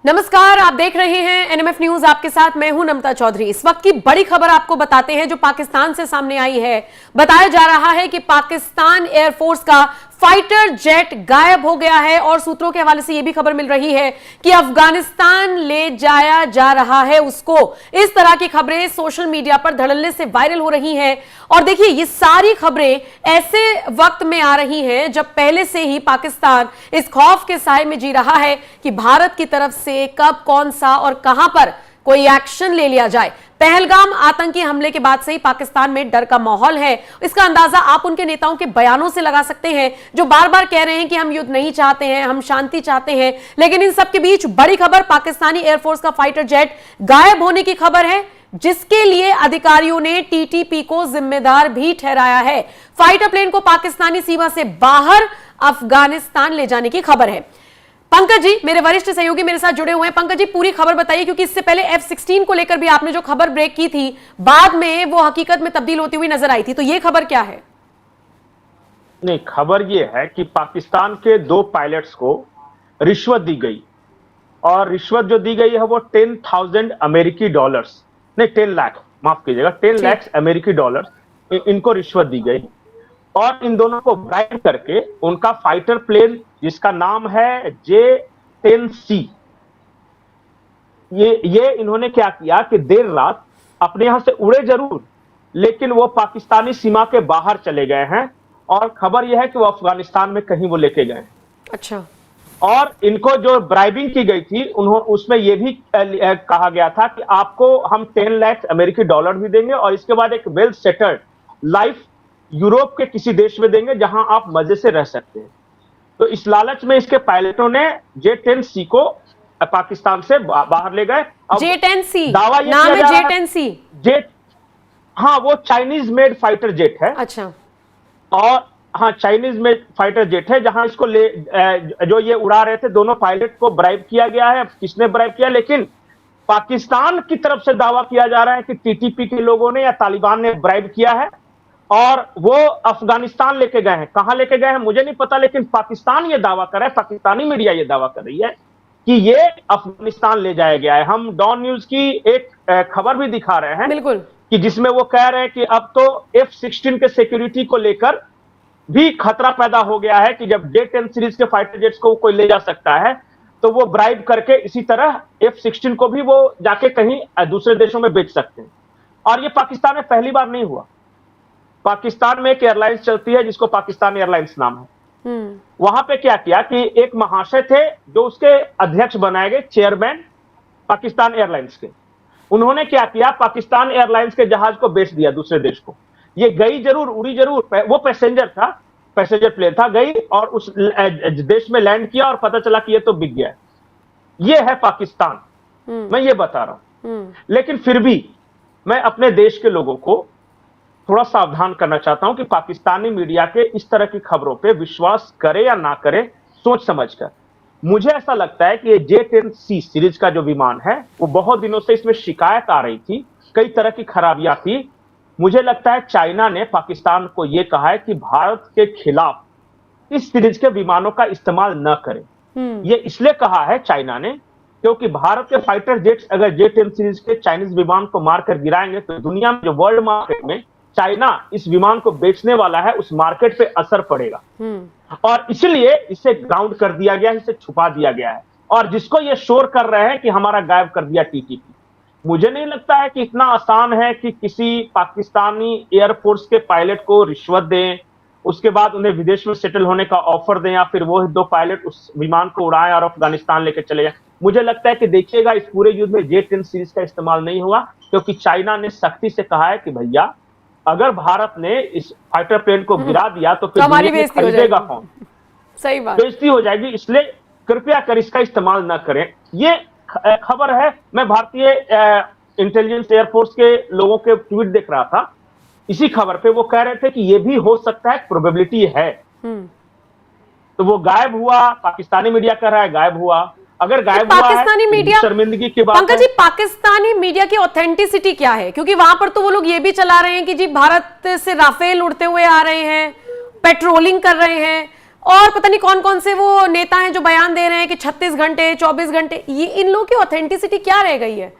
नमस्कार, आप देख रहे हैं एनएमएफ न्यूज। आपके साथ मैं हूं नमता चौधरी। इस वक्त की बड़ी खबर आपको बताते हैं जो पाकिस्तान से सामने आई है। बताया जा रहा है कि पाकिस्तान एयरफोर्स का फाइटर जेट गायब हो गया है और सूत्रों के हवाले से यह भी खबर मिल रही है कि अफगानिस्तान ले जाया जा रहा है उसको। इस तरह की खबरें सोशल मीडिया पर धड़ल्ले से वायरल हो रही हैं। और देखिए, ये सारी खबरें ऐसे वक्त में आ रही हैं जब पहले से ही पाकिस्तान इस खौफ के साए में जी रहा है कि भारत की तरफ से कब, कौन सा और कहां पर कोई एक्शन ले लिया जाए। पहलगाम आतंकी हमले के बाद से ही पाकिस्तान में डर का माहौल है। इसका अंदाजा आप उनके नेताओं के बयानों से लगा सकते हैं जो बार बार कह रहे हैं कि हम युद्ध नहीं चाहते हैं, हम शांति चाहते हैं। लेकिन इन सब के बीच बड़ी खबर, पाकिस्तानी एयरफोर्स का फाइटर जेट गायब होने की खबर है, जिसके लिए अधिकारियों ने टीटीपी को जिम्मेदार भी ठहराया है। फाइटर प्लेन को पाकिस्तानी सीमा से बाहर अफगानिस्तान ले जाने की खबर है। पंकज जी, मेरे वरिष्ठ सहयोगी मेरे साथ जुड़े हुए हैं। पंकज जी, पूरी खबर बताइए, क्योंकि इससे पहले F-16 को लेकर भी आपने जो खबर ब्रेक की थी, बाद में वो हकीकत में तब्दील होती हुई नजर आई थी। तो ये खबर क्या है? नहीं, खबर ये है कि पाकिस्तान के 2 पायलट्स को रिश्वत दी गई और रिश्वत जो दी गई है वो 10,000 अमेरिकी डॉलर्स, नहीं 10 लाख, माफ कीजिएगा, 10 लाख अमेरिकी डॉलर्स इनको रिश्वत दी गई। और इन दोनों को ब्राइब करके उनका फाइटर प्लेन जिसका नाम है J-10C, ये इन्होंने क्या किया कि देर रात अपने यहां से उड़े जरूर, लेकिन वो पाकिस्तानी सीमा के बाहर चले गए हैं। और खबर यह है कि वो अफगानिस्तान में कहीं वो लेके गए। अच्छा। और इनको जो ब्राइबिंग की गई थी उसमें यह भी कहा गया था कि आपको हम 10 लाख अमेरिकी डॉलर भी देंगे और इसके बाद एक वेल सेटल्ड लाइफ यूरोप के किसी देश में देंगे जहां आप मजे से रह सकते हैं। तो इस लालच में इसके पायलटों ने J-10C को पाकिस्तान से बाहर ले गए। J-10C दावा ये नाम है, J-10C जेट, हाँ वो चाइनीज मेड फाइटर जेट है। अच्छा। और हाँ, चाइनीज मेड फाइटर जेट है जहां इसको जो ये उड़ा रहे थे दोनों पायलट को ब्राइब किया गया है। किसने ब्राइब किया? लेकिन पाकिस्तान की तरफ से दावा किया जा रहा है कि टीटीपी के लोगों ने या तालिबान ने ब्राइब किया है और वो अफगानिस्तान लेके गए हैं। कहां लेके गए हैं मुझे नहीं पता, लेकिन पाकिस्तान ये दावा कर रहा है, पाकिस्तानी मीडिया ये दावा कर रही है कि ये अफगानिस्तान ले जाया गया है। हम डॉन न्यूज की एक खबर भी दिखा रहे हैं, बिल्कुल, कि जिसमें वो कह रहे हैं कि अब तो F-16 के सिक्योरिटी को लेकर भी खतरा पैदा हो गया है कि जब J-10 सीरीज के फाइटर जेट्स को कोई ले जा सकता है तो वो ब्राइब करके इसी तरह F-16 को भी वो जाके कहीं दूसरे देशों में बेच सकते हैं। और ये पाकिस्तान में पहली बार नहीं हुआ। पाकिस्तान में एक एयरलाइंस चलती है जिसको पाकिस्तान एयरलाइंस नाम है। वहां पे क्या किया कि एक महाशय थे जो उसके अध्यक्ष बनाए गए, चेयरमैन पाकिस्तान एयरलाइंस के। उन्होंने क्या किया, पाकिस्तान एयरलाइंस के जहाज को बेच दिया दूसरे देश को। ये गई जरूर, उड़ी जरूर, वो पैसेंजर था, पैसेंजर प्लेन था, गई और उस देश में लैंड किया और पता चला कि ये तो बिक गया। ये है पाकिस्तान, मैं ये बता रहा हूं। लेकिन फिर भी मैं अपने देश के लोगों को थोड़ा सावधान करना चाहता हूं कि पाकिस्तानी मीडिया के इस तरह की खबरों पे विश्वास करे या ना करे, सोच समझकर। मुझे ऐसा लगता है कि ये J-10C सीरीज का जो विमान है वो बहुत दिनों से इसमें शिकायत आ रही थी, कई तरह की खराबियां थी। मुझे लगता है चाइना ने पाकिस्तान को यह कहा है कि भारत के खिलाफ इस सीरीज के विमानों का इस्तेमाल न करें। ये इसलिए कहा है चाइना ने क्योंकि भारत के फाइटर जेट्स अगर J-10 सीरीज के चाइनीज विमान को मारकर गिराएंगे तो दुनिया में जो वर्ल्ड मार्केट में चाइना इस विमान को बेचने वाला है उस मार्केट पे असर पड़ेगा। और इसलिए इसे ग्राउंड कर दिया गया, इसे छुपा दिया गया है। और जिसको ये शोर कर रहे हैं कि हमारा गायब कर दिया टीटीपी, मुझे नहीं लगता है कि इतना आसान है कि किसी पाकिस्तानी एयरफोर्स के पायलट को रिश्वत दें, उसके बाद उन्हें विदेश में सेटल होने का ऑफर दें या फिर वो 2 पायलट उस विमान को उड़ाएं और अफगानिस्तान लेकर चले जाएं। मुझे लगता है कि देखिएगा इस पूरे युद्ध में J-10 सीरीज का इस्तेमाल नहीं हुआ क्योंकि चाइना ने सख्ती से कहा है कि भैया अगर भारत ने इस फाइटर प्लेन को गिरा दिया तो फिर खरीदेगा कौन? सही बात, बेइज्जती हो जाएगी। इसलिए कृपया कर इसका इस्तेमाल न करें। ये खबर है, मैं भारतीय इंटेलिजेंस एयरफोर्स के लोगों के ट्वीट देख रहा था, इसी खबर पे वो कह रहे थे कि ये भी हो सकता है, प्रोबेबिलिटी है। तो वो गायब हुआ, पाकिस्तानी मीडिया कह रहा है गायब हुआ। अगर गायब हुआ पाकिस्तानी है, मीडिया, शर्मिंदगी की बात पंकज जी, पाकिस्तानी मीडिया की ऑथेंटिसिटी क्या है? क्योंकि वहां पर तो वो लोग ये भी चला रहे हैं कि जी भारत से राफेल उड़ते हुए आ रहे हैं, पेट्रोलिंग कर रहे हैं, और पता नहीं कौन कौन से वो नेता हैं जो बयान दे रहे हैं कि 36 घंटे 24 घंटे, ये इन लोगों की ऑथेंटिसिटी क्या रह गई है?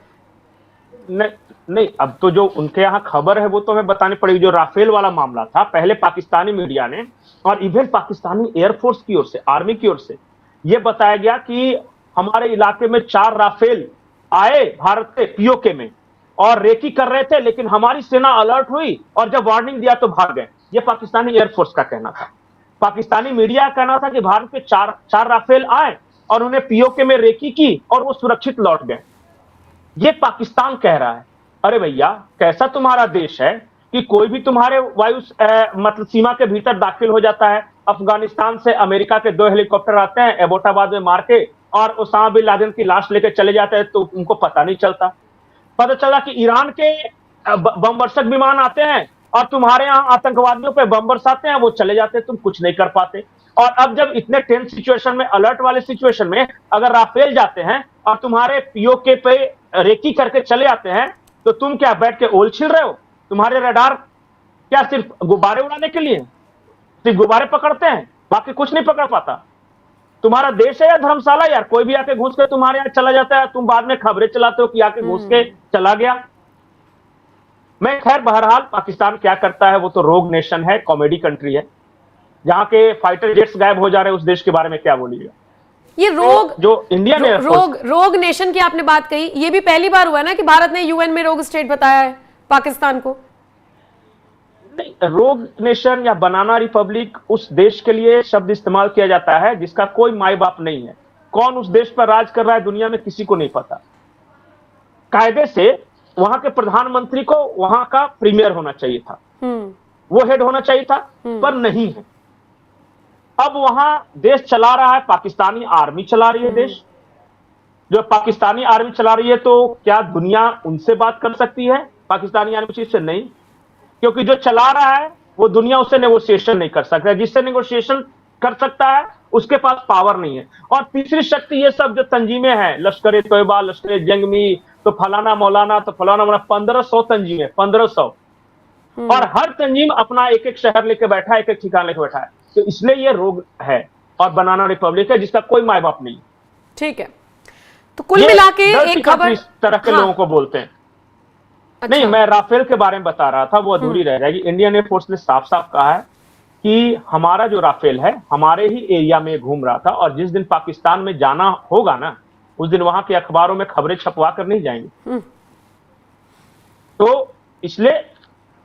नहीं, अब तो जो उनके यहाँ खबर है वो तो हमें बतानी पड़ेगी। जो राफेल वाला मामला था, पहले पाकिस्तानी मीडिया ने और इवन पाकिस्तानी एयरफोर्स की ओर से, आर्मी की ओर से ये बताया गया कि हमारे इलाके में 4 राफेल आए भारत के पीओके में और रेकी कर रहे थे, लेकिन हमारी सेना अलर्ट हुई और जब वार्निंग दिया तो भाग गए। ये पाकिस्तानी एयरफोर्स का कहना था। पाकिस्तानी मीडिया का कहना था कि भारत के 4 राफेल आए और उन्हें पीओके में रेकी की और वो सुरक्षित लौट गए। ये पाकिस्तान कह रहा है। अरे भैया, कैसा तुम्हारा देश है कि कोई भी तुम्हारे वायु मतलब सीमा के भीतर दाखिल हो जाता है। अफगानिस्तान से अमेरिका के 2 हेलीकॉप्टर आते हैं, एबोटाबाद में मार के और ओसामा बिन लादेन की लाश लेकर चले जाते हैं, तो उनको पता नहीं चलता। पता चला कि ईरान के बम वर्षक विमान आते हैं और तुम्हारे यहाँ आतंकवादियों पे बम बरसाते हैं, वो चले जाते हैं, तुम कुछ नहीं कर पाते। और अब जब इतने टेंस सिचुएशन में, अलर्ट वाले सिचुएशन में अगर राफेल जाते हैं और तुम्हारे पीओके पे रेकी करके चले आते हैं, तो तुम क्या बैठ के ओल छिल रहे हो? तुम्हारे रडार क्या सिर्फ गुब्बारे उड़ाने के लिए? सिर्फ गुब्बारे पकड़ते हैं, बाकी कुछ नहीं पकड़ पाता। तुम्हारा देश है या धर्मशाला यार? कोई भी आके घुस के तुम्हारे यहाँ चला जाता है, तुम बाद में खबरें चलाते हो कि आके घुस के चला गया। मैं खैर बहरहाल पाकिस्तान क्या करता है, वो तो रोग नेशन है, कॉमेडी कंट्री है। जहां के फाइटर जेट्स गायब हो जा रहे हैं, उस देश के बारे में क्या बोलिएगा? ये रोग तो जो इंडियन रोग नेशन की आपने बात कही, ये भी पहली बार हुआ ना कि भारत ने यूएन में रोग स्टेट बताया है पाकिस्तान को? नहीं, रोग नेशन या बनाना रिपब्लिक उस देश के लिए शब्द इस्तेमाल किया जाता है जिसका कोई माई बाप नहीं है। कौन उस देश पर राज कर रहा है दुनिया में किसी को नहीं पता। कायदे से वहां के प्रधानमंत्री को वहां का प्रीमियर होना चाहिए था, वो हेड होना चाहिए था, पर नहीं है। अब वहां देश चला रहा है पाकिस्तानी आर्मी चला रही है देश। जो पाकिस्तानी आर्मी चला रही है, तो क्या दुनिया उनसे बात कर सकती है? पाकिस्तानी आर्मी चीज से नहीं, क्योंकि जो चला रहा है वो दुनिया उससे नेगोशिएशन नहीं कर सकता। जिससे नेगोशिएशन कर सकता है उसके पास पावर नहीं है। और तीसरी शक्ति ये सब जो तंजीमें हैं, लश्कर तोयबा, लश्कर जंगमी, तो फलाना मौलाना, तो फलाना मौलाना, 1500 तंजीमें, 1500। और हर तंजीम अपना एक एक शहर लेके बैठा है, एक एक ठिकाना लेके बैठा है। तो इसलिए ये रोग है और बनाना रिपब्लिक है जिसका कोई माई बाप नहीं। ठीक है, तो कुल मिला के एक खबर इस तरह के लोगों को बोलते हैं। अच्छा। नहीं, मैं राफेल के बारे में बता रहा था, वो अधूरी रह जाएगी। इंडियन एयरफोर्स ने साफ साफ कहा है कि हमारा जो राफेल है हमारे ही एरिया में घूम रहा था, और जिस दिन पाकिस्तान में जाना होगा ना, उस दिन वहां के अखबारों में खबरें छपवा कर नहीं जाएंगे। तो इसलिए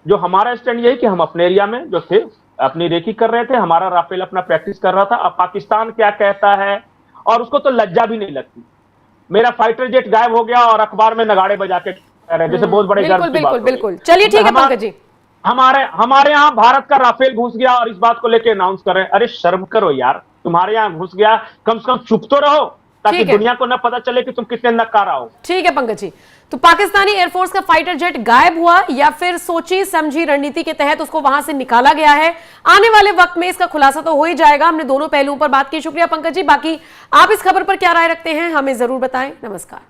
जो हमारा स्टैंड यही कि हम अपने एरिया में जो थे अपनी रेकी कर रहे थे, हमारा राफेल अपना प्रैक्टिस कर रहा था। अब पाकिस्तान क्या कहता है, और उसको तो लज्जा भी नहीं लगती। मेरा फाइटर जेट गायब हो गया और अखबार में नगाड़े बजा के कह रहे, जैसे बहुत बड़े गर्व की बात। बिल्कुल। चलिए ठीक है पंकज जी, हमारे यहाँ भारत का राफेल घुस गया और इस बात को लेकर अनाउंस कर रहे हैं। अरे शर्म करो यार, तुम्हारे यहाँ घुस गया, कम से कम चुप तो रहो, ताकि दुनिया को न पता चले कि तुम कितने नकारा हो। ठीक है पंकज जी, तो पाकिस्तानी एयरफोर्स का फाइटर जेट गायब हुआ या फिर सोची समझी रणनीति के तहत उसको वहां से निकाला गया है, आने वाले वक्त में इसका खुलासा तो हो ही जाएगा। हमने दोनों पहलुओं पर बात की। शुक्रिया पंकज जी। बाकी आप इस खबर पर क्या राय रखते हैं हमें जरूर बताएं। नमस्कार।